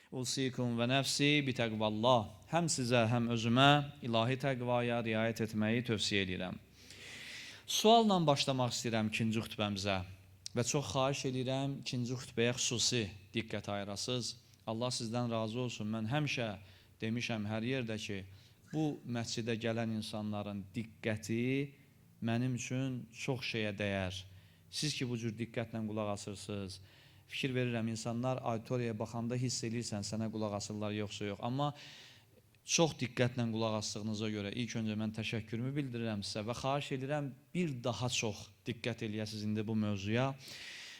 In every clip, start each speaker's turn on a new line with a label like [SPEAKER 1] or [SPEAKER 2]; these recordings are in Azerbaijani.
[SPEAKER 1] Usikum və nəfsi bitəqvallah. Həm sizə, həm özümə ilahi təqvaya riayət etməyi tövsiyə edirəm. Sualla başlamaq istəyirəm ikinci xütbəmizə və çox xahiş edirəm ikinci xütbəyə xüsusi diqqət ayırasınız. Allah sizdən razı olsun. Mən həmişə demişəm hər yerdə ki, bu məscidə gələn insanların diqqəti mənim üçün çox şeyə dəyər. Siz ki, bu cür diqqətlə qulaq asırsınız, fikir verirəm, insanlar auditoriyaya baxanda hiss edirsən, sənə qulaq asırlar, yoxsa yox. Amma çox diqqətlə qulaq asdığınıza görə ilk öncə mən təşəkkürümü bildirirəm sizə və xahiş edirəm bir daha çox diqqət eləyəsiniz indi bu mövzuya.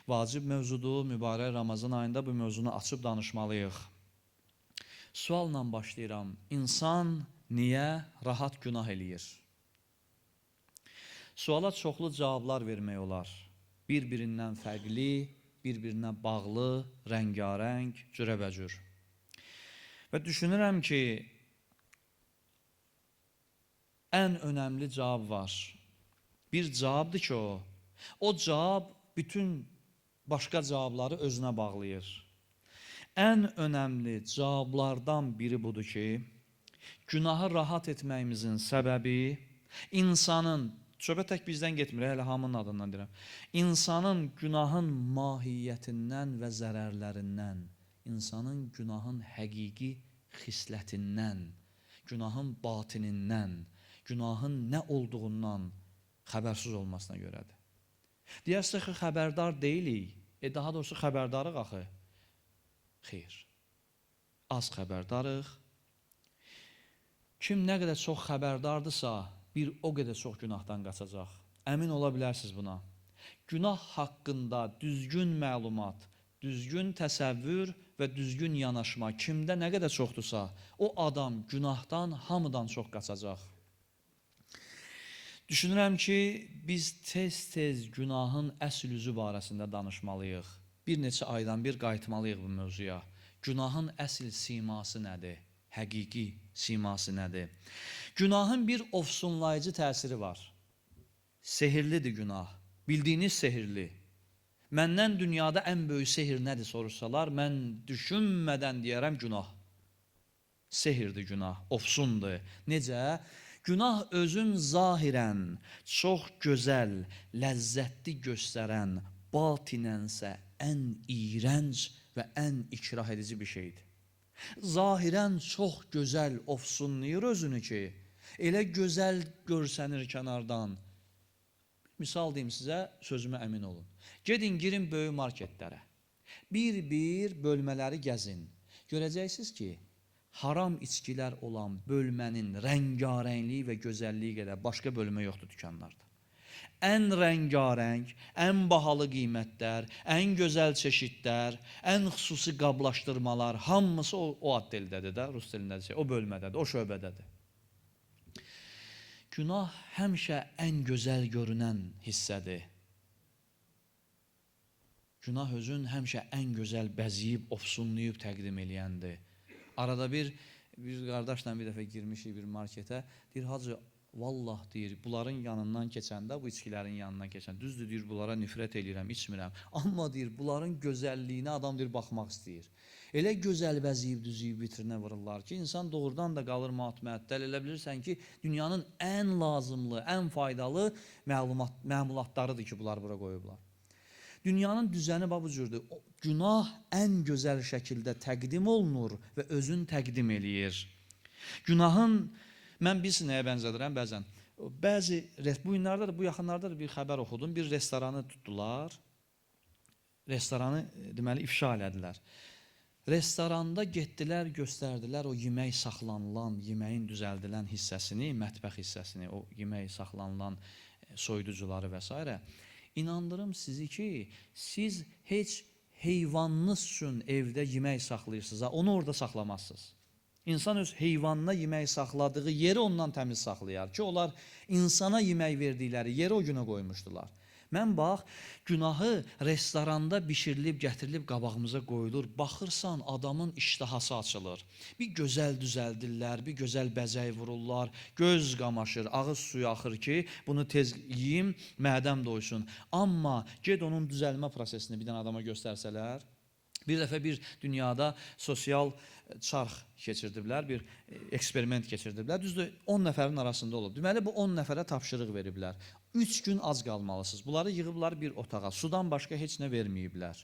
[SPEAKER 1] Vacib mövzudur, mübarək Ramazan ayında bu mövzunu açıb danışmalıyıq. Sualla başlayıram. İnsan niyə rahat günah eləyir? Suala çoxlu cavablar vermək olar. Bir-birindən fərqli, bir-birinə bağlı, rəngarəng, cürəbəcür. Və düşünürəm ki, ən önəmli cavab var. Bir cavabdır ki, o cavab bütün başqa cavabları özünə bağlayır. Ən önəmli cavablardan biri budur ki, günahı rahat etməyimizin səbəbi insanın, söhbət tək bizdən getmir, hələ hamının adından deyirəm, insanın günahın mahiyyətindən və zərərlərindən, insanın günahın həqiqi xislətindən, günahın batinindən, günahın nə olduğundan xəbərsiz olmasına görədir. Deyərsiniz ki, xəbərdar deyilik, daha doğrusu xəbərdarıq axı. Xeyr, az xəbərdarıq. Kim nə qədər çox xəbərdardırsa, bir o qədər çox günahdan qaçacaq. Əmin ola bilərsiniz buna. Günah haqqında düzgün məlumat, düzgün təsəvvür və düzgün yanaşma kimdə nə qədər çoxdursa, o adam günahdan hamıdan çox qaçacaq. Düşünürəm ki, biz tez-tez günahın əsl üzü barəsində danışmalıyıq. Bir neçə aydan bir qayıtmalıyıq bu mövzuya. Günahın əsl siması nədir? Həqiqi siması nədir? Günahın bir ofsunlayıcı təsiri var. Sehirlidir günah. Bildiyiniz sehirli. Məndən dünyada ən böyük sehir nədir soruşsalar, mən düşünmədən deyərəm günah. Sehirdir günah, ofsundur. Necə? Günah özün zahirən çox gözəl, ləzzətli göstərən, batinənsə ən iyrənc və ən ikrah edici bir şeydir. Zahirən çox gözəl ofsunlayır özünü ki, elə gözəl görsənir kənardan. Misal deyim sizə, sözümə əmin olun. Gedin, girin böyük marketlərə. Bir-bir bölmələri gəzin. Görəcəksiniz ki, haram içkilər olan bölmənin rəngarəngliyi və gözəlliyi qədər başqa bölmə yoxdur dükanlarda. Ən rəngarəng, ən bahalı qiymətlər, ən gözəl çeşidlər, ən xüsusi qablaşdırmalar, hamısı o addildədir də, rus dilindədir, o bölmədədir, o şöbədədir. Günah həmişə ən gözəl görünən hissədir. Günah özün həmişə ən gözəl bəziyib, ofsunlayıb təqdim eləyəndir. Arada bir qardaşla bir dəfə girmişik bir marketə, deyir, hacı, vallah deyir, bunların yanından keçəndə, bu içkilərin yanından keçəndə, düzdür deyir, bunlara nifrət eləyirəm, içmirəm. Amma deyir, bunların gözəlliyinə adam deyir, baxmaq istəyir. Elə gözəl bəziyib, düzüyüb vitrinə vururlar ki, insan doğrudan da qalır matməəttəl. Elə bilirsən ki, dünyanın ən lazımlı, ən faydalı məmulatlarıdır ki, bunlar bura qoyublar. Dünyanın düzəni bu cürdür. Günah ən gözəl şəkildə təqdim olunur və özün təqdim eləyir. Günahın, mən bilsin nəyə bənzədirəm bəzən. Bu günlərdə, bu yaxınlarda da bir xəbər oxudum. Bir restoranı tutdular. Restoranı deməli ifşa elədilər. Restoranda getdilər, göstərdilər o yemək saxlanılan, yeməyin düzəldilən hissəsini, mətbəx hissəsini, o yemək saxlanılan soyuducuları və s. İnandırım sizi ki, siz heç heyvanınız üçün evdə yemək saxlayırsınız, onu orada saxlamazsınız. İnsan öz heyvanına yemək saxladığı yeri ondan təmiz saxlayar ki, onlar insana yemək verdikləri yeri o günə qoymuşdular. Mən bax, günahı restoranda bişirilib, gətirilib qabağımıza qoyulur. Baxırsan, adamın iştahası açılır. Bir gözəl düzəldirlər, bir gözəl bəzək vururlar, göz qamaşır, ağız suyu axır ki, bunu tez yiyim, mədəm doysun. Amma ged onun düzəlmə prosesini bir dənə adama göstərsələr, Bir dəfə bir dünyada sosial çarx keçirdiblər, bir eksperiment keçirdiblər. Düzdür, 10 nəfərin arasında olub. Deməli, bu 10 nəfərə tapşırıq veriblər. 3 gün ac qalmalısınız. Bunları yığıblar bir otağa. Sudan başqa heç nə verməyiblər.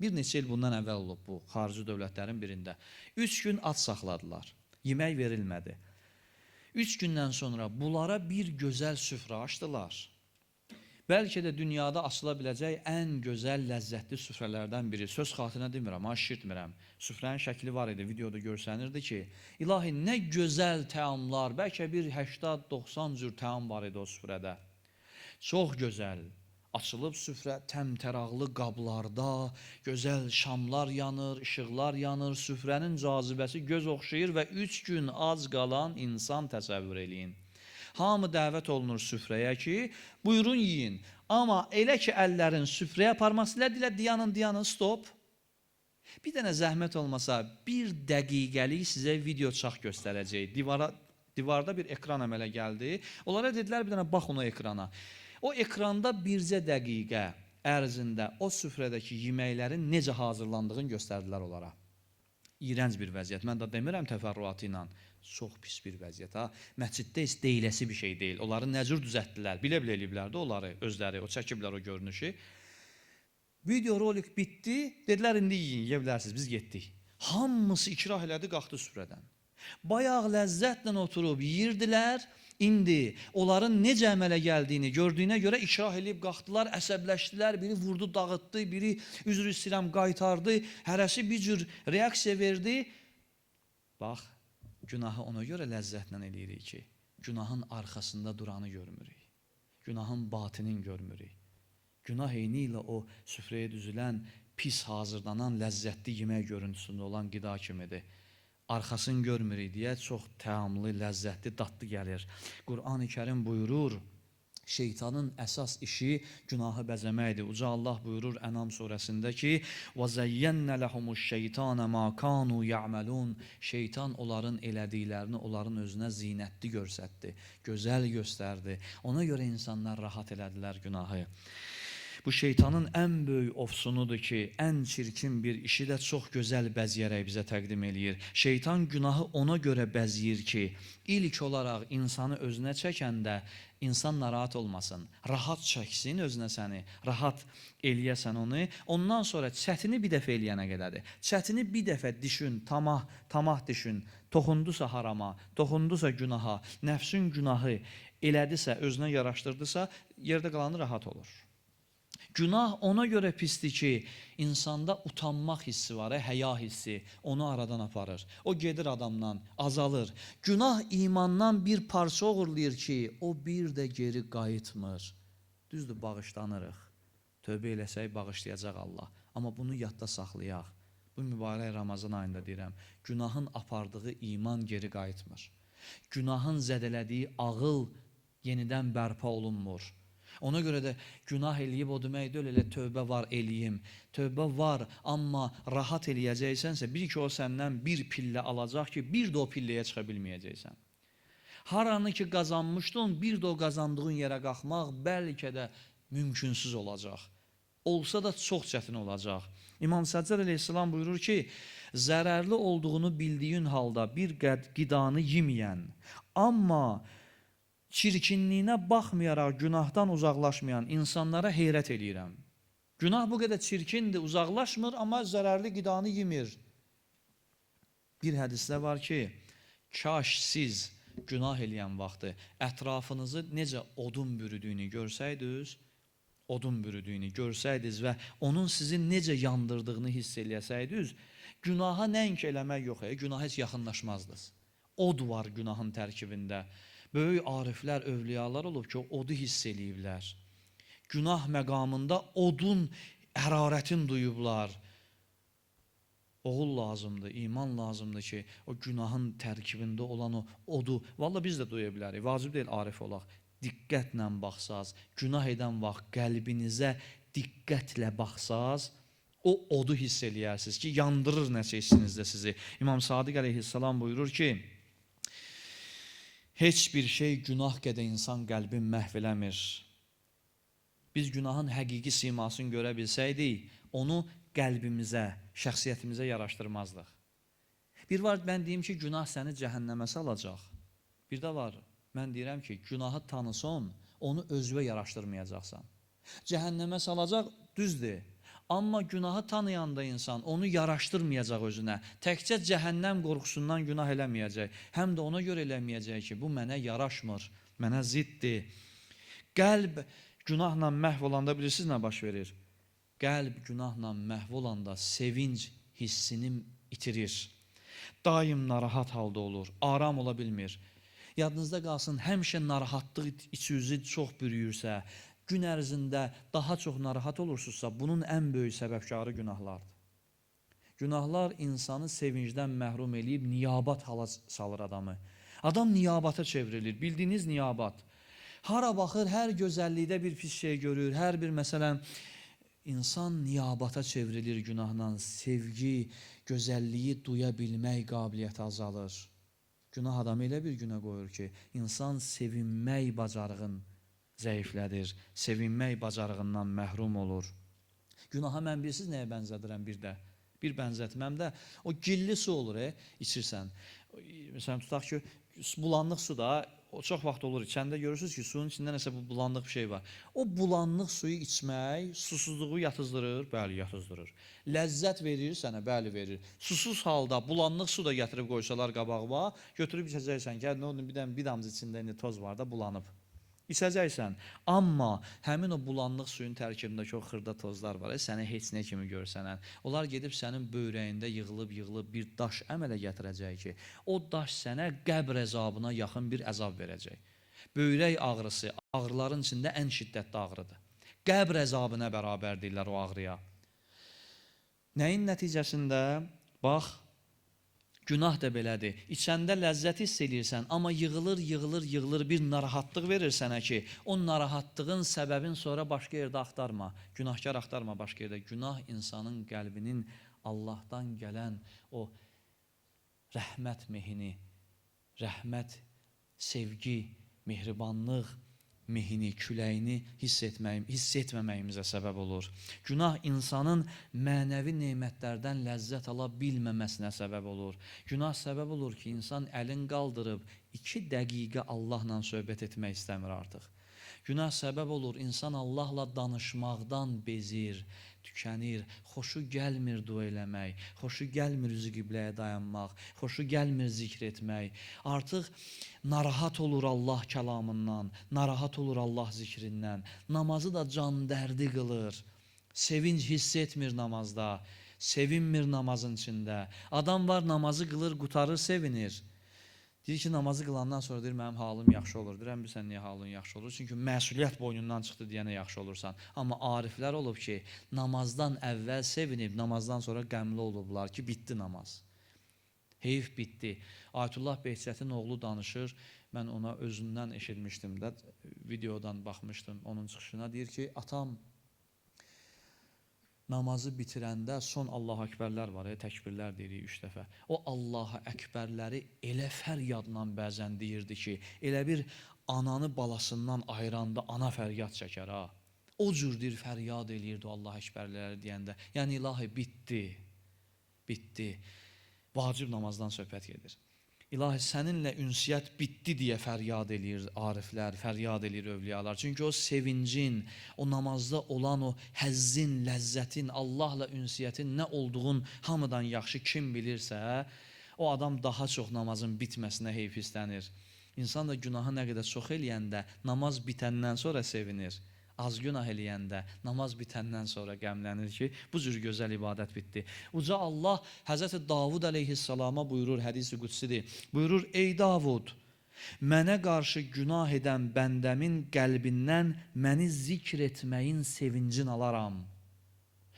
[SPEAKER 1] Bir neçə il bundan əvvəl olub bu, xarici dövlətlərin birində. 3 gün ac saxladılar. Yemək verilmədi. 3 gündən sonra bunlara bir gözəl süfrə açdılar. Bəlkə də dünyada açıla biləcək ən gözəl, ləzzətli süfrələrdən biri. Söz xatirinə demirəm, şişirtmirəm. Süfrənin şəkli var idi, videoda görsənirdi ki, ilahi nə gözəl təamlar, bəlkə bir 80-90 cür təam var idi o süfrədə. Çox gözəl. Açılıb süfrə təmtəraqlı qablarda, gözəl şamlar yanır, işıqlar yanır, süfrənin cazibəsi göz oxşayır və 3 gün ac qalan insan təsəvvür eləyin. Hamı dəvət olunur süfrəyə ki, buyurun yiyin. Amma elə ki əllərin süfrəyə aparması ilə dayanın, stop. Bir dənə zəhmət olmasa, bir dəqiqəlik sizə video çax göstərəcək. Divarda bir ekran əmələ gəldi. Onlara dedilər bir dənə baxın o ekrana. O ekranda bircə dəqiqə ərzində o süfrədəki yeməklərin necə hazırlandığını göstərdilər onlara. İğrənc bir vəziyyət. Mən də demirəm təfərrüatı ilə. Çox pis bir vəziyyət. Məsciddə heç deyiləsi bir şey deyil. Onları nə cür düzəltdilər? Bilə-bilə eləyiblər də onları, özləri, o çəkiblər o görünüşü. Video rolik bitdi. Dedilər, indi yiyin, yeyə bilərsiniz. Biz getdik. Hamısı ikrah elədi, qalxdı süfrədən. Bayaq ləzzətlə oturub yeyirdilər. İndi onların necə əmələ gəldiyini gördüyünə görə ikrah eləyib qalxdılar, əsəbləşdilər. Biri vurdu, dağıtdı, biri üzr istəyirəm qaytardı. Hərəsi bir cür reaksiya verdi. Bax, günahı ona görə ləzzətlə eləyirik ki, günahın arxasında duranı görmürük. Günahın batinin görmürük. Günah eyni ilə o süfrəyə düzülən, pis hazırlanan, ləzzətli yemək görüntüsündə olan qida kimidir. Arxasını görmürük deyə çox təamlı, ləzzətli, dadlı gəlir. Qur'an-ı Kərim buyurur, şeytanın əsas işi günahı bəzəməkdir. Uca Allah buyurur Ənam surəsində ki, وَزَيَّنَّ لَهُمُ الشَّيْطَانَ مَا كَانُوا يَعْمَلُونَ Şeytan onların elədiklərini onların özünə zinətli göstərdi, gözəl göstərdi. Ona görə insanlar rahat elədilər günahı. Bu şeytanın ən böyük ofsunudur ki, ən çirkin bir işi də çox gözəl bəzəyərək bizə təqdim eləyir. Şeytan günahı ona görə bəzəyir ki, ilk olaraq insanı özünə çəkəndə insan narahat olmasın, rahat çəksin özünə səni, rahat eləyəsən onu. Ondan sonra çətini bir dəfə eləyənə qədərdir. Çətini bir dəfə düşün, tamah düşün, toxundusa harama, toxundusa günaha, nəfsin günahı elədisə, özünə yaraşdırdısa, yerdə qalanı rahat olur. Günah ona görə pisdir ki, insanda utanmaq hissi var, həya hissi onu aradan aparır. O gedir adamdan, azalır. Günah imandan bir parça uğurlayır ki, o bir də geri qayıtmır. Düzdür, bağışlanırıq. Tövbə eləsək bağışlayacaq Allah. Amma bunu yadda saxlayaq. Bu mübarək Ramazan ayında deyirəm, günahın apardığı iman geri qayıtmır. Günahın zədələdiyi ağıl yenidən bərpa olunmur. Ona görə də günah eləyib o demək deyil, elə tövbə var eləyim. Tövbə var, amma rahat eləyəcəksənsə, bil ki o səndən bir pillə alacaq ki, bir də o pilləyə çıxa bilməyəcəksən. Haranı ki qazanmışdın, bir də o qazandığın yerə qalxmaq bəlkə də mümkünsüz olacaq. Olsa da çox çətin olacaq. İmam Səccar əleyhissalam buyurur ki, zərərli olduğunu bildiyin halda bir qidanı yeməyən, amma çirkinliyinə baxmayaraq günahdan uzaqlaşmayan insanlara heyrət eləyirəm. Günah bu qədər çirkindir, uzaqlaşmır, amma zərərli qidanı yemir. Bir hədisdə var ki, kaş siz günah eləyən vaxtı ətrafınızı necə odun bürüdüyünü görsəydiniz və onun sizi necə yandırdığını hiss eləyəsəydiniz, günaha nəinki eləmək yox, günah heç yaxınlaşmazdınız. Od var günahın tərkibində. Böyük ariflər, övliyalar olub ki, odu hiss eləyiblər. Günah məqamında odun hərarətini duyublar. Oğul lazımdır, iman lazımdır ki, o günahın tərkibində olan o odu, vallahi biz də duya bilərik, vacib deyil arif olaq. Diqqətlə baxsaz, günah edən vaxt qəlbinizə diqqətlə baxsaz, o odu hiss eləyərsiniz ki, yandırır nəsə hissinizdə sizi. İmam Sadiq əleyhissalam buyurur ki, heç bir şey günah qədər insan qəlbin məhv eləmir. Biz günahın həqiqi simasını görə bilsəydik, onu qəlbimizə, şəxsiyyətimizə yaraşdırmazdıq. Bir var, mən deyim ki, günah səni cəhənnəmə salacaq. Bir də var, mən deyirəm ki, günahı tanısan, onu özünə yaraşdırmayacaqsan. Cəhənnəmə salacaq, düzdür. Amma günahı tanıyanda insan onu yaraşdırmayacaq özünə. Təkcə cəhənnəm qorxusundan günah eləməyəcək. Həm də ona görə eləməyəcək ki, bu mənə yaraşmır, mənə ziddir. Qəlb günahla məhv olanda bilirsiniz nə baş verir? Qəlb günahla məhv olanda sevinc hissini itirir. Daim narahat halda olur, aram ola bilmir. Yadınızda qalsın, həmişə narahatlıq içinizi çox bürüyürsə, gün ərzində daha çox narahat olursunuzsa, bunun ən böyük səbəbkarı günahlardır. Günahlar insanı sevincdən məhrum eləyib, niyabat hala salır adamı. Adam niyabata çevrilir, bildiyiniz niyabat. Hara baxır, hər gözəllikdə bir pis şey görür, hər bir məsələn, insan niyabata çevrilir günahla, sevgi, gözəlliyi duya bilmək qabiliyyəti azalır. Günah adamı elə bir günə qoyur ki, insan sevinmək bacarığın zəiflədir, sevinmək bacarığından məhrum olur. Günaha mən bilirsiniz nəyə bənzədirəm bir də? Bir bənzətməm də, o gilli su olur, içirsən. Məsələn, tutaq ki, bulanlıq su da, o çox vaxt olur, içəndə görürsünüz ki, suyun içində nəsə bulanlıq bir şey var. O bulanlıq suyu içmək susuzluğu yatızdırır, bəli, yatızdırır. Ləzzət verir sənə, bəli, verir. Susuz halda bulanlıq su da gətirib qoysalar qabağıma, götürüb içəcəksən, gəl, nə oldu, bir damcı içində indi toz var da, bulanıb. İçəcəksən, amma həmin o bulanlıq suyun tərkibindəki o xırda tozlar var, səni heç nə kimi görsənən. Onlar gedib sənin böyrəyində yığılıb bir daş əmələ gətirəcək ki, o daş sənə qəbr əzabına yaxın bir əzab verəcək. Böyrək ağrısı, ağrıların içində ən şiddətli ağrıdır. Qəbr əzabına bərabərdirlər o ağrıya. Nəyin nəticəsində? Bax, günah da belədir. İçəndə ləzzət hiss edirsən, amma yığılır bir narahatlıq verir sənə ki, o narahatlığın səbəbin sonra başqa yerdə axtarma. Günahkar axtarma başqa yerdə. Günah insanın qəlbinin Allahdan gələn o rəhmət mehini, rəhmət, sevgi, mehribanlıq mehini, küləyini hiss etməməyimizə səbəb olur. Günah insanın mənəvi nemətlərdən ləzzət ala bilməməsinə səbəb olur. Günah səbəb olur ki, insan əlin qaldırıb 2 dəqiqə Allahla söhbət etmək istəmir artıq. Günah səbəb olur, insan Allahla danışmaqdan bezir, tükənir, xoşu gəlmir dua eləmək, xoşu gəlmir üzü qibləyə dayanmaq, xoşu gəlmir zikr etmək. Artıq narahat olur Allah kəlamından, narahat olur Allah zikrindən, namazı da can dərdi qılır, sevinc hiss etmir namazda, sevinmir namazın içində. Adam var, namazı qılır, qutarır, sevinir. Deyir ki, namazı qılandan sonra deyir, mənim halım yaxşı olur. Deyirəm, bilsən niyə halın yaxşı olur? Çünki məsuliyyət boynundan çıxdı deyənə yaxşı olursan. Amma ariflər olub ki, namazdan əvvəl sevinib, namazdan sonra qəmli olublar ki, bitdi namaz. Heyf bitdi. Ayətullah Behçətin oğlu danışır, mən ona özündən eşitmişdim də, videodan baxmışdım onun çıxışına. Deyir ki, atam namazı bitirəndə son Allahu Əkbərlər var, təkbirlər deyirik 3 dəfə. O Allahu Əkbərləri elə fəryadla bəzən deyirdi ki, elə bir ananı balasından ayıranda ana fəryad çəkər ha. O cürdür fəryad eləyirdi Allahu Əkbərləri deyəndə. Yəni ilahi bitdi, bitdi. Vacib namazdan söhbət gedir. İlahi səninlə ünsiyyət bitdi deyə fəryad eləyir ariflər, fəryad eləyir övliyalar. Çünki o sevincin, o namazda olan o həzzin, ləzzətin, Allahla ünsiyyətin nə olduğun hamıdan yaxşı kim bilirsə, o adam daha çox namazın bitməsinə heyf istənir. İnsan da günahı nə qədər çox eləyəndə, namaz bitəndən sonra sevinir. Az günah eləyəndə, namaz bitəndən sonra qəmlənir ki, bu cür gözəl ibadət bitdi. Uca Allah Həzrəti Davud əleyhissalama buyurur, hədis-i qudsidir. Buyurur, ey Davud, mənə qarşı günah edən bəndəmin qəlbindən məni zikr etməyin sevincin alaram.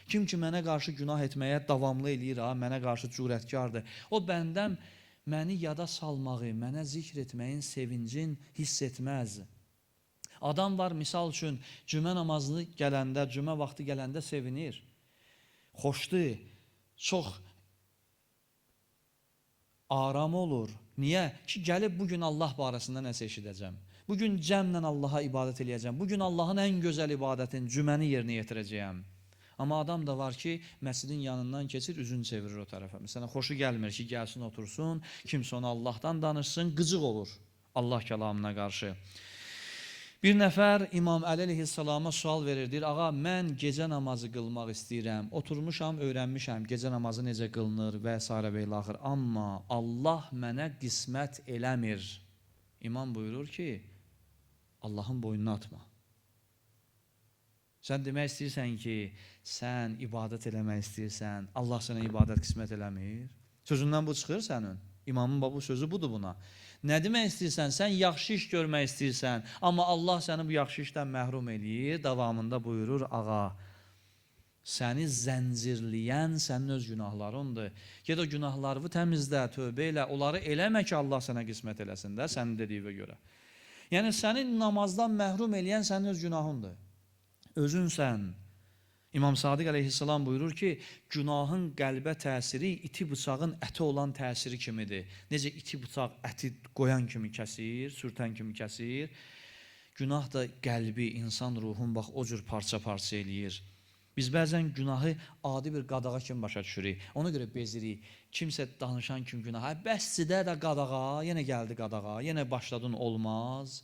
[SPEAKER 1] Kim ki mənə qarşı günah etməyə davamlı eləyir, mənə qarşı cürətkardır. O bəndəm məni yada salmağı, mənə zikr etməyin sevincin hiss etməz. Adam var, misal üçün, cümə namazını gələndə, cümə vaxtı gələndə sevinir. Xoşdur, çox aram olur. Niyə? Ki, gəlib bugün Allah barəsində nəsə eşidəcəm. Bugün cəmlə Allaha ibadət eləyəcəm. Bugün Allahın ən gözəl ibadətin, cüməni yerinə yetirəcəyəm. Amma adam da var ki, məscidin yanından keçir, üzünü çevirir o tərəfə. Məsələn, xoşu gəlmir ki, gəlsin otursun, kimsə ona Allahdan danışsın, qıcıq olur Allah kəlamına qarşı. Bir nəfər İmam Əli əleyhissalama sual verir, deyir, ağa, mən gecə namazı qılmaq istəyirəm, oturmuşam, öyrənmişəm, gecə namazı necə qılınır və s. və ilaxır, amma Allah mənə qismət eləmir. İmam buyurur ki, Allahın boynuna atma. Sən demək istəyirsən ki, sən ibadət eləmək istəyirsən, Allah sənə ibadət qismət eləmir. Sözündən bu çıxır sənin. İmamın bu sözü budur buna. Nə demək istəyirsən? Sən yaxşı iş görmək istəyirsən, amma Allah səni bu yaxşı işdən məhrum eləyir. Davamında buyurur, ağa, səni zəncirləyən sənin öz günahlarındır. Ged o günahlarını təmizlə, tövbə elə, onları eləmə ki, Allah sənə qismət eləsin də, sənin dediyinə görə. Yəni, səni namazdan məhrum eləyən sənin öz günahındır. Özünsən. İmam Sadiq əleyhissalam buyurur ki, günahın qəlbə təsiri iti bıçağın əti olan təsiri kimidir. Necə iti bıçaq əti qoyan kimi kəsir, sürtən kimi kəsir. Günah da qəlbi, insan ruhun bax o cür parça-parça eləyir. Biz bəzən günahı adi bir qadağa kimi başa düşürük. Ona görə bezirik. Kimsə danışan kimi günaha, bəscidə də qadağa, yenə gəldi qadağa, yenə başladın olmaz.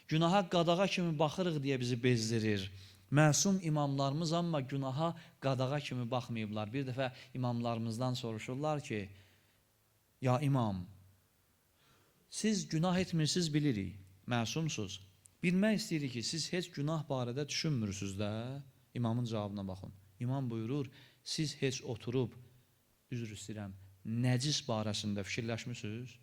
[SPEAKER 1] Günaha qadağa kimi baxırıq deyə bizi bezdirir. Məsum imamlarımız amma günaha qadağa kimi baxmayıblar. Bir dəfə imamlarımızdan soruşurlar ki, ya imam, siz günah etmirsiniz, bilirik, məsumsuz. Bilmək istəyirik ki, siz heç günah barədə düşünmürsünüz də. İmamın cavabına baxın. İmam buyurur, siz heç oturub, üzr istəyirəm, nəcis barəsində fikirləşmirsiniz?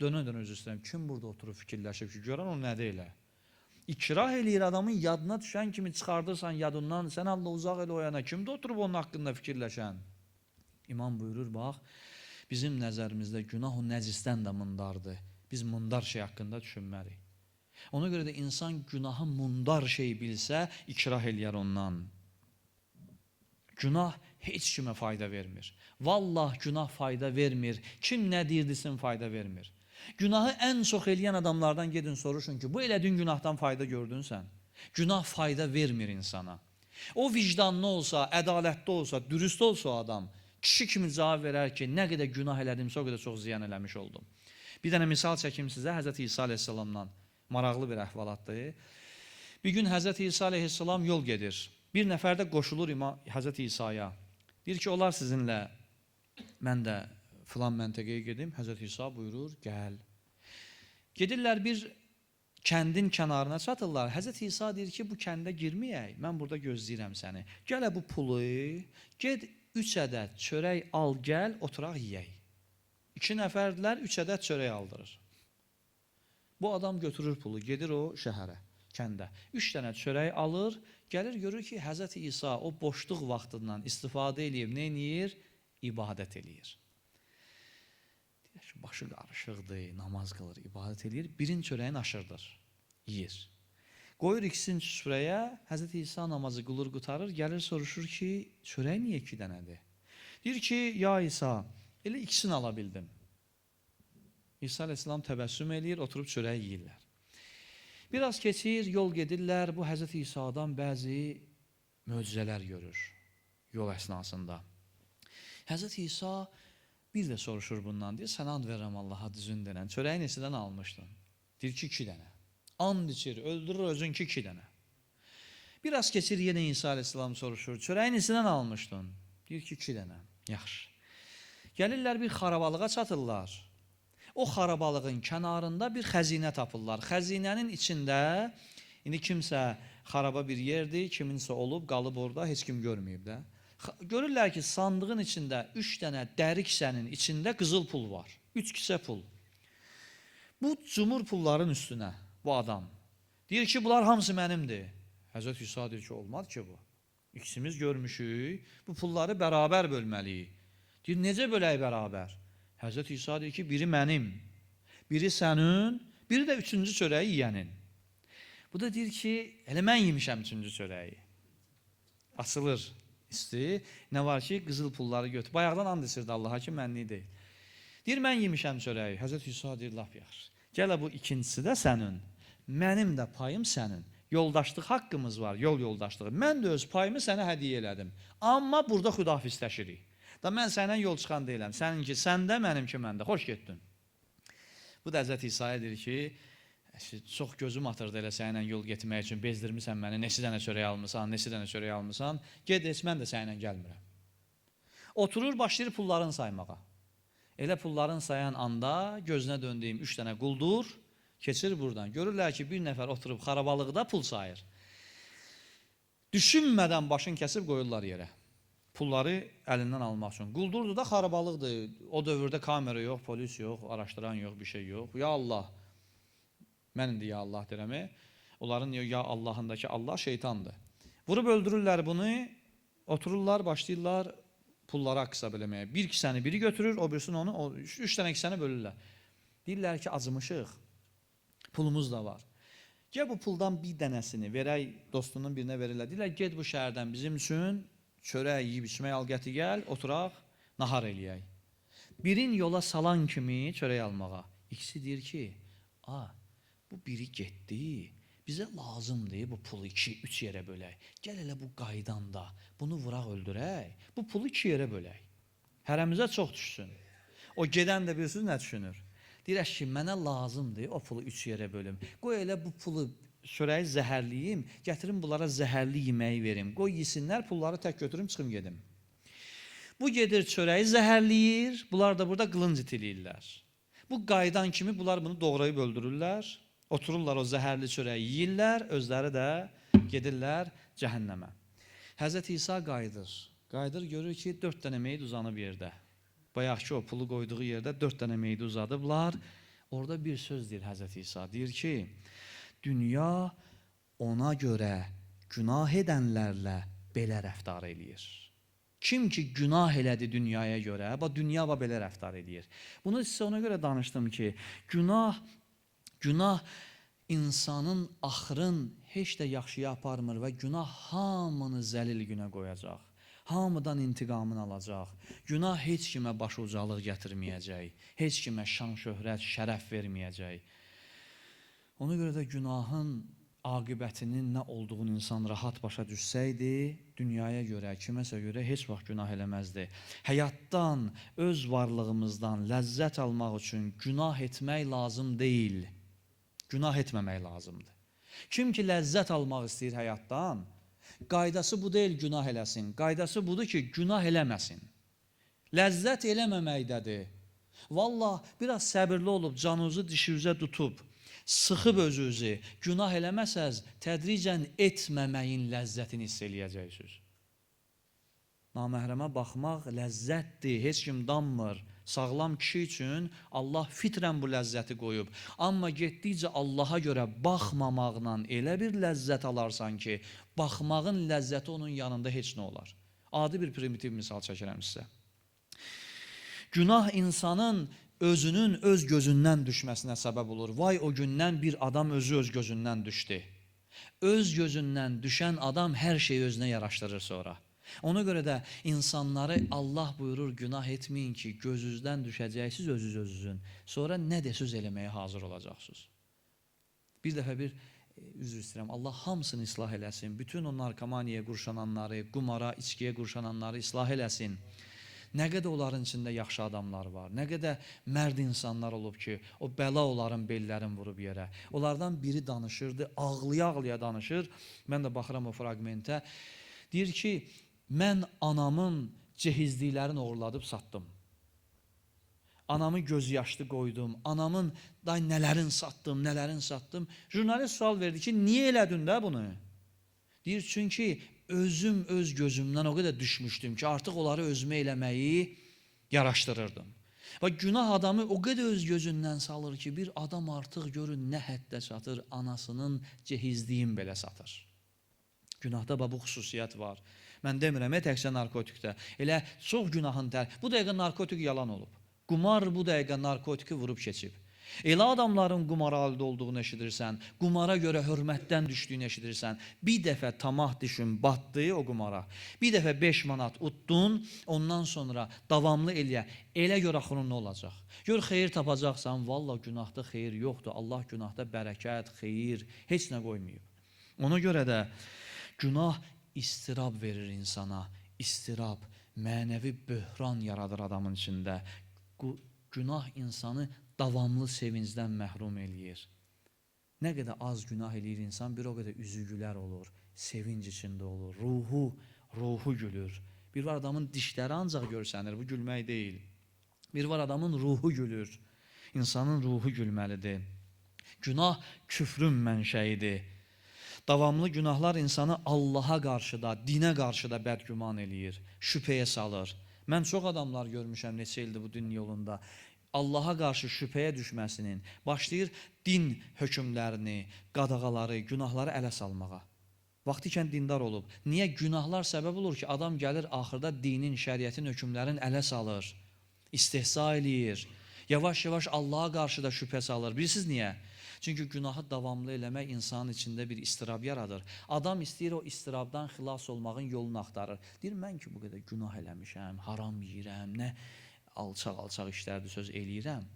[SPEAKER 1] Dönə-dönə üzr istəyirəm, kim burada oturub fikirləşib ki, görən o nədir elə? İkrah eləyir adamın yadına düşən kimi çıxardırsan yadından, sən Allah uzaq elə o yana, kimdə oturub onun haqqında fikirləşən? İmam buyurur, bax, bizim nəzərimizdə günah o nəcisdən də mundardır. Biz mundar şey haqqında düşünmərik. Ona görə də insan günahı mundar şey bilsə, ikrah eləyər ondan. Günah heç kimə fayda vermir. Vallah günah fayda vermir. Kim nə deyirdisin fayda vermir. Günahı ən çox eləyən adamlardan gedin soruşun ki, bu elədiyin günahdan fayda gördün sən. Günah fayda vermir insana. O vicdanlı olsa, ədalətli olsa, dürüst olsa o adam, kişi kimi cavab verər ki, nə qədər günah elədimsə o qədər çox ziyan eləmiş oldum. Bir dənə misal çəkim sizə Həzrəti İsa əleyhissalamdan. Maraqlı bir əhvalatdır. Bir gün Həzrəti İsa əleyhissalam yol gedir. Bir nəfər də qoşulur Həzrəti İsa'ya. Deyir ki, olar sizinlə, mən də filan məntəqəyə gedim, Həzrəti İsa buyurur, gəl. Gedirlər bir kəndin kənarına çatırlar. Həzrəti İsa deyir ki, bu kəndə girməyək, mən burada gözləyirəm səni. Gələ bu pulu, ged 3 ədəd çörək al, gəl, oturaq yeyək. 2 nəfərdilər 3 ədəd çörək aldırır. Bu adam götürür pulu, gedir o şəhərə, kəndə. 3 dənə çörək alır, gəlir görür ki, Həzrəti İsa o boşluq vaxtından istifadə eləyib, nə eləyir? İbadət eləyir. Başı qarışıqdır, namaz qılır, ibadət eləyir, birin çörəyin aşırdır, yiyir. Qoyur ikisini süfrəyə, Həzrəti İsa namazı qılır, qutarır, gəlir soruşur ki, çörək niyə 2 dənədir? Deyir ki, ya İsa, elə ikisini ala bildim. İsa əleyhissalam təbəssüm eləyir, oturub çörək yiyirlər. Biraz keçir, yol gedirlər, bu Həzrəti İsa'dan bəzi möcüzələr görür yol əsnasında. Həzrəti İsa bir də soruşur bundan, deyir, sən and verirəm Allaha düzün denən, çörəyi neçədən almışdın? Deyir ki, 2 dənə. And içir, öldürür özün ki, 2 dənə. Biraz keçir, yenə İsa əleyhissalam soruşur, çörəyi neçədən almışdın? Deyir ki, 2 dənə. Yaxşı. Gəlirlər bir xarabalığa çatırlar. O xarabalığın kənarında bir xəzinə tapırlar. Xəzinənin içində, indi kimsə xaraba bir yerdir, kiminsə olub, qalıb orada, heç kim görməyib də. Görürlər ki, sandığın içində 3 dənə dəri kisənin içində qızıl pul var. 3 kisə pul. Bu cumur pulların üstünə bu adam. Deyir ki, bunlar hamısı mənimdir. Həzrət İsa deyir ki, olmaz ki bu. İkisimiz görmüşük, bu pulları bərabər bölməliyik. Deyir, necə bölək bərabər? Həzrət İsa deyir ki, biri mənim, biri sənin, biri də 3-cü çörəyi yiyənin. Bu da deyir ki, elə mən yemişəm 3-cü çörəyi. Asılır. İsti, nə var ki, qızıl pulları götür. Bayaqdan and içirdi Allaha ki, mənlik deyil. Deyir, mən yemişəm çörəyi. Həzrət İsa deyir, laf yaxşı. Gələ bu ikincisi də sənin, mənim də payım sənin. Yoldaşlıq haqqımız var, yol yoldaşlığı. Mən də öz payımı sənə hədiyyə elədim. Amma burada xudafizləşirik. Da mən səndən yol çıxan deyiləm. Səninki səndə, mənimki məndə. Xoş getdin. Bu da Həzrət İsa'ya deyir ki, çox gözüm atırdı elə səninlə yol getmək üçün, bezdirmisən məni, neçə dənə çörək almısan, neçə dənə çörək almısan, ged heç mən də səninlə gəlmirəm. Oturur, başlayır pullarını saymağa. Elə pullarını sayan anda gözünə döndüyüm 3 dənə quldur, keçir buradan. Görürlər ki, bir nəfər oturub xarabalıqda pul sayır. Düşünmədən başını kəsib qoyurlar yerə. Pulları əlindən almaq üçün. Quldurdur da xarabalıqdır. O dövrdə kamera yox, polis yox, araşdıran yox, bir şey yox. Ya Allah. Mən indi ya Allah deyirəm. Onların ya Allahındakı Allah şeytandır. Vurub öldürürlər bunu, otururlar, başlayırlar pulları hesab eləməyə. Bir kisəni biri götürür, o birisini onu, 3 dənə kisəni bölürlər. Deyirlər ki, acımışıq, pulumuz da var. Gəl bu puldan bir dənəsini verək, dostunun birinə verirlər. Deyirlər, get bu şəhərdən bizim üçün çörək yeyib içmək al gəti gəl, oturaq, nahar eləyək. Birin yola salan kimi çörək almağa. İkisi deyir ki, bu biri getdi, bizə lazımdır bu pulu 2-3 yerə bölək. Gəl elə bu qaydanda bunu vuraq öldürək, bu pulu 2 yerə bölək. Hərəmizə çox düşsün. O gedən də bilirsiniz nə düşünür? Deyir ki, mənə lazımdır o pulu 3 yerə bölüm. Qoy elə bu pulu çörəyi zəhərliyim, gətirim bunlara zəhərli yeməyi verim. Qoy yesinlər, pulları tək götürüm, çıxım gedim. Bu gedir çörəyi zəhərliyir, bunlar da burada qılınc itiliyirlər. Bu qaydan kimi bunlar bunu doğrayıb öldürürlər. Otururlar o zəhərli çörəyi yiyirlər, özləri də gedirlər cəhənnəmə. Həzrət İsa qayıdır. Qayıdır, görür ki, 4 dənə meyid uzanıb yerdə. Bayaqki o pulu qoyduğu yerdə 4 dənə meyidi uzadıblar. Orada bir söz deyir Həzrət İsa. Deyir ki, dünya ona görə günah edənlərlə belə rəftar eləyir. Kim ki günah elədi dünyaya görə, dünya belə rəftar eləyir. Bunu sizə ona görə danışdım ki, günah insanın axırın heç də yaxşıya aparmır və günah hamını zəlil günə qoyacaq. Hamıdan intiqamını alacaq. Günah heç kimə baş ucalıq gətirməyəcək. Heç kimə şan, şöhrət, şərəf verməyəcək. Ona görə də günahın aqibətinin nə olduğunu insan rahat başa düşsəydi, dünyaya görə, kiməsə görə heç vaxt günah eləməzdi. Həyatdan, öz varlığımızdan ləzzət almaq üçün günah etmək lazım deyil. Günah etməmək lazımdır. Kim ki ləzzət almaq istəyir həyatdan, qaydası bu deyil günah eləsin. Qaydası budur ki, günah eləməsin. Ləzzət eləməməkdədir. Vallah, biraz səbirli olub, canınızı dişinizə tutub, sıxıb özünüzü, günah eləməsəz, tədricən etməməyin ləzzətini hiss eləyəcəksiniz. Naməhrəmə baxmaq ləzzətdir, heç kim danmır. Sağlam kişi üçün Allah fitrən bu ləzzəti qoyub. Amma getdikcə Allaha görə baxmamaqla elə bir ləzzət alarsan ki, baxmağın ləzzəti onun yanında heç nə olar. Adi bir primitiv misal çəkirəm sizə. Günah insanın özünün öz gözündən düşməsinə səbəb olur. Vay o gündən bir adam özü öz gözündən düşdü. Öz gözündən düşən adam hər şeyi özünə yaraşdırır sonra. Ona görə də insanları Allah buyurur, günah etməyin ki, gözünüzdən düşəcəksiniz özünüzün. Sonra nə desiniz eləməyə hazır olacaqsınız. Bir dəfə üzr istəyirəm, Allah hamısını islah eləsin. Bütün o narkomaniyaya qurşananları, qumara, içkiyə qurşananları islah eləsin. Nə qədər onların içində yaxşı adamlar var, nə qədər mərd insanlar olub ki, o bəla onların bellərini vurub yerə. Onlardan biri danışırdı, ağlaya-ağlaya danışır. Mən də baxıram o fraqmentə. Deyir ki, mən anamın cehizliklərini oğurladıb satdım. Anamı göz yaşlı qoydum, anamın nələrin satdım. Jurnalist sual verdi ki, niyə elədin də bunu? Deyir, çünki özüm öz gözümdən o qədər düşmüşdüm ki, artıq onları özümə eləməyi yaraşdırırdım. Və günah adamı o qədər öz gözündən salır ki, bir adam artıq görün nə həddə çatır, anasının cehizliyin belə satır. Günahda bu xüsusiyyət var. Mən demirəm, təkcə narkotikdə. Elə çox günahın bu dəqiqə narkotik yalan olub. Qumar bu dəqiqə narkotiki vurub keçib. Elə adamların qumara halde olduğunu eşidirsən, qumara görə hörmətdən düşdüyünü eşidirsən, bir dəfə tamah düşün, batdı o qumara, bir dəfə 5 manat utdun, ondan sonra davamlı elə gör axırın nə olacaq. Gör xeyir tapacaqsan, valla günahda xeyir yoxdur, Allah günahda bərəkət, xeyir, heç nə qoymayıb. Ona görə də günah istirab verir insana. İstirab, mənəvi böhran yaradır adamın içində. Günah insanı davamlı sevincdən məhrum eləyir. Nə qədər az günah eləyir insan, bir o qədər üzü gülər olur, sevinc içində olur, ruhu gülür. Bir var adamın dişləri ancaq görsənir, bu gülmək deyil. Bir var adamın ruhu gülür, insanın ruhu gülməlidir. Günah küfrün mənşəyidir. Davamlı günahlar insanı Allaha qarşı da, dinə qarşı da bədgüman eləyir, şübhəyə salır. Mən çox adamlar görmüşəm neçə ildir bu din yolunda. Allaha qarşı şübhəyə düşməsinin, başlayır din hökmlərini, qadağaları, günahları ələ salmağa. Vaxtı ikən dindar olub. Niyə? Günahlar səbəb olur ki, adam gəlir axırda dinin, şəriətin hökmlərini ələ salır, istehza eləyir. Yavaş-yavaş Allaha qarşı da şübhə salır. Bilirsiniz niyə? Çünki günahı davamlı eləmək insanın içində bir istirab yaradır. Adam istəyir o istirabdan xilas olmağın yolunu axtarır. Deyir, mən ki, bu qədər günah eləmişəm, haram yeyirəm, nə alçaq işlərdir, söz eləyirəm.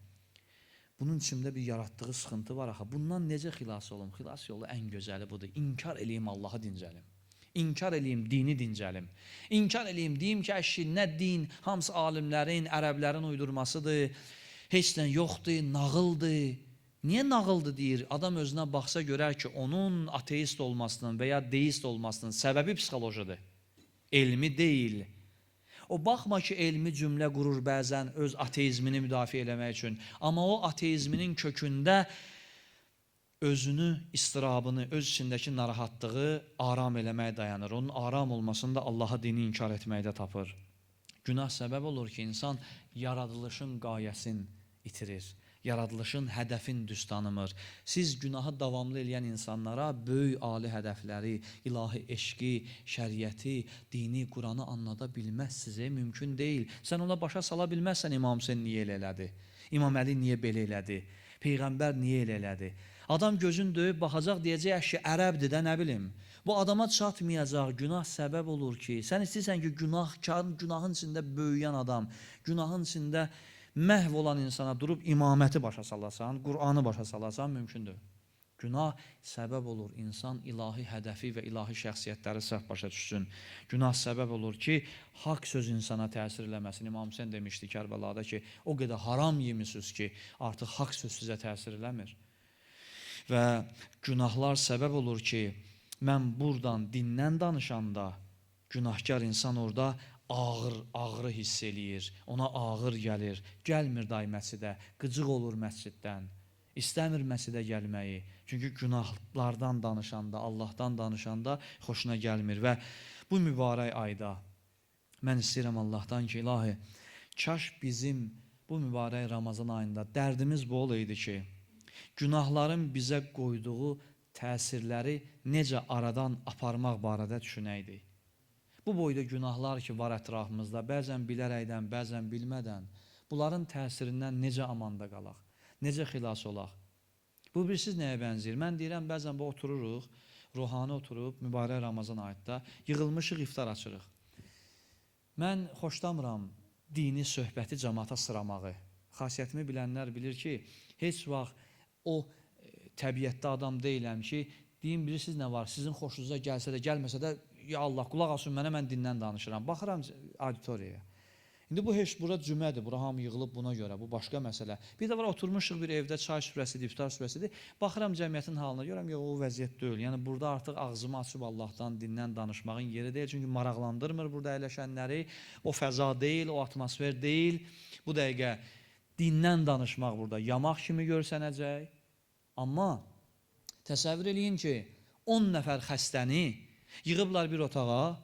[SPEAKER 1] Bunun içimdə bir yaratdığı sıxıntı var axı. Bundan necə xilas olum? Xilas yolu ən gözəli budur. İnkar eləyim, Allahı dincəlim. İnkar eləyim, dini dincəlim. İnkar eləyim, deyim ki, əşi, nə din, hamısı alimlərin, ərəblərin uydurmasıdır, heç nə yoxdur, nağıldır. Niyə nağıldır deyir? Adam özünə baxsa görər ki, onun ateist olmasının və ya deist olmasının səbəbi psixolojidir. Elmi deyil. O baxma ki, elmi cümlə qurur bəzən öz ateizmini müdafiə eləmək üçün. Amma o ateizminin kökündə özünü, istirabını, öz içindəki narahatlığı aram eləməyə dayanır. Onun aram olmasında Allaha dini inkar etməkdə tapır. Günah səbəb olur ki, insan yaradılışın qayəsini itirir. Yaradılışın hədəfin düz tanımır. Siz günahı davamlı eləyən insanlara böyük ali hədəfləri, ilahi eşqi, şəriəti, dini, Quranı anlada bilməzsiniz. Mümkün deyil. Sən ona başa sala bilməzsən İmam Hüseyin niyə elə elədi? İmam Əli niyə belə elədi? Peyğəmbər niyə elə elədi? Adam gözün döyüb baxacaq, deyəcək ki, ərəbdir də, nə bilim. Bu adama çatmayacaq, günah səbəb olur ki, sən istəyirsən ki, günahın içində böyüyən adam, günahın içində məhv olan insana durub imaməti başa salasan, Qur'anı başa salasan, mümkündür. Günah səbəb olur insan ilahi hədəfi və ilahi şəxsiyyətləri səhv başa düşsün. Günah səbəb olur ki, haqq söz insana təsir eləməsin. İmam Hüseyin demişdi Kərbəlada ki, o qədər haram yemişsiniz ki, artıq haqq söz sizə təsir eləmir. Və günahlar səbəb olur ki, mən buradan dindən danışanda, günahkar insan orada ağrı hiss eləyir, ona ağır gəlir, gəlmir daim məscidə, qıcıq olur məsciddən, istəmir məscidə gəlməyi. Çünki günahlardan danışanda, Allahdan danışanda xoşuna gəlmir. Və bu mübarək ayda mən istəyirəm Allahdan ki, ilahi, kaş bizim bu mübarək Ramazan ayında dərdimiz bu olaydı ki, günahların bizə qoyduğu təsirləri necə aradan aparmaq barədə düşünəydik. Bu boyda günahlar ki var ətrafımızda, bəzən bilərəkdən, bəzən bilmədən, bunların təsirindən necə amanda qalaq, necə xilas olaq? Bu bilirsiniz nəyə bənzəyir? Mən deyirəm, bəzən bu otururuq, ruhani oturub, mübarək Ramazan ayında, yığılmışıq, iftar açırıq. Mən xoşlamıram dini söhbəti cəmaata sıramağı. Xasiyyətimi bilənlər bilir ki, heç vaxt o təbiətdə adam deyiləm ki, deyim, bilirsiniz nə var, sizin xoşunuza gəlsə də, gəlməsə də, ya Allah, qulaq asın mənə, mən dindən danışıram. Baxıram auditoriyaya. İndi bu heç bura cümədir, bura hamı yığılıb buna görə, bu başqa məsələ. Bir də var, oturmuşuq bir evdə, çay süfrəsidir, iftar süfrəsidir. Baxıram cəmiyyətin halına, görəm, yox, o vəziyyət deyil. Yəni, burada artıq ağzımı açıb Allahdan, dindən danışmağın yeri deyil. Çünki maraqlandırmır burada əyləşənləri, o fəza deyil, o atmosfer deyil. Bu dəqiqə dindən danışmaq burada yamaq kimi görsənəcək. Amma təsəvvür eləyin ki, 10 nəfər xəstəni yığıblar bir otağa,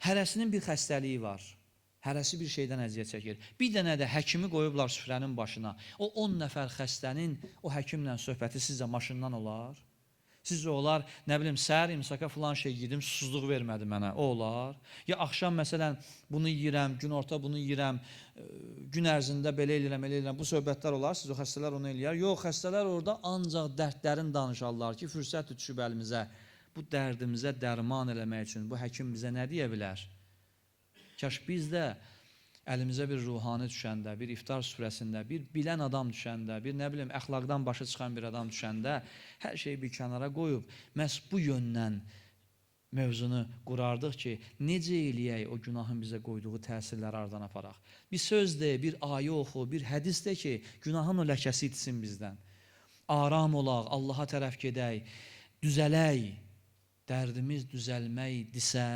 [SPEAKER 1] hərəsinin bir xəstəliyi var, hərəsi bir şeydən əziyyət çəkir. Bir dənə də həkimi qoyublar süfrənin başına. O 10 nəfər xəstənin o həkimlə söhbəti sizcə maşından olar? Sizcə olar, nə bilim, səhər imsaka filan şey yedim, susuzluq vermədi mənə, o olar? Ya axşam məsələn bunu yeyirəm, gün orta bunu yeyirəm, gün ərzində belə eləyirəm, bu söhbətlər olar, siz o xəstələr onu eləyər. Yox, xəstələr orada ancaq dərdlərin danışarlar ki, fürsət düşüb əlimizə. Bu dərdimizə dərman eləmək üçün bu həkim bizə nə deyə bilər? Kaş biz də əlimizə bir ruhani düşəndə, bir iftar süfrəsində, bir bilən adam düşəndə, bir nə bilim əxlaqdan başa çıxan bir adam düşəndə hər şeyi bir kənara qoyub məhz bu yöndən mövzunu qurardıq ki, necə eləyək o günahın bizə qoyduğu təsirləri aradan aparaq. Bir söz de, bir ayə oxu, bir hədis de ki, günahın o ləkəsi itsin bizdən. Aram olaq, Allaha tərəf gedək, düzələk, dərdimiz düzəlməkdirsə,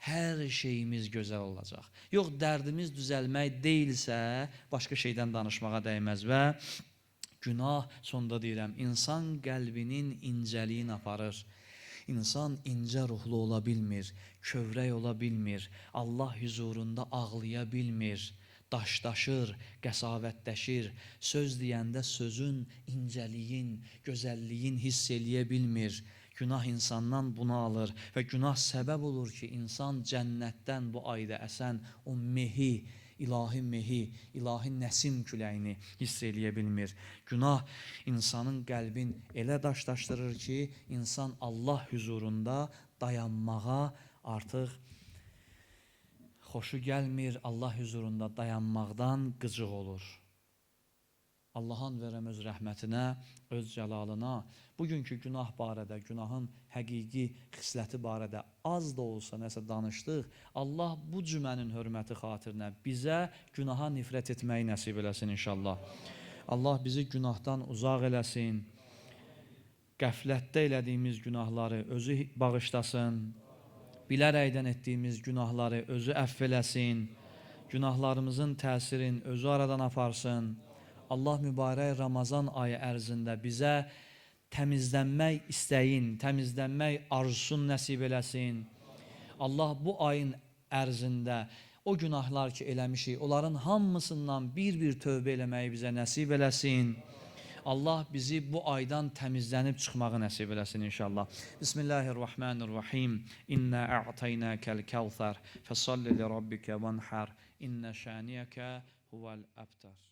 [SPEAKER 1] hər şeyimiz gözəl olacaq. Yox, dərdimiz düzəlmək deyilsə, başqa şeydən danışmağa dəyməz və günah, sonda deyirəm, insan qəlbinin incəliyini aparır. İnsan incə ruhlu ola bilmir, kövrək ola bilmir, Allah huzurunda ağlaya bilmir, daşdaşır, qəsavətləşir, söz deyəndə sözün incəliyin, gözəlliyin hiss eləyə bilmir. Günah insandan bunu alır və günah səbəb olur ki, insan cənnətdən bu ayda əsən o mehi, ilahi mehi, ilahi nəsim küləyini hiss eləyə bilmir. Günah insanın qəlbin elə daşdaşdırır ki, insan Allah huzurunda dayanmağa artıq xoşu gəlmir, Allah huzurunda dayanmaqdan qıcıq olur. Allah'ın verəm öz rəhmətinə, öz cəlalına, bugünkü günah barədə, günahın həqiqi xisləti barədə az da olsa nəsə danışdıq. Allah bu cümənin hörməti xatirinə bizə günaha nifrət etməyi nəsib eləsin inşallah. Allah bizi günahdan uzaq eləsin, qəflətdə elədiyimiz günahları özü bağışlasın, bilərəkdən etdiyimiz günahları özü əfv eləsin, günahlarımızın təsirin özü aradan aparsın. Allah mübarək Ramazan ayı ərzində bizə təmizlənmək istəyin, təmizlənmək arzusun nəsib eləsin. Allah bu ayın ərzində o günahlar ki eləmişik, onların hamısından bir-bir tövbə eləməyi bizə nəsib eləsin. Allah bizi bu aydan təmizlənib çıxmağı nəsib eləsin inşallah. Bismillahirrahmanirrahim. İnna a'taynakal kevser. Fesalli li rabbika vanhar. İnne şaniyeke huvel abtar.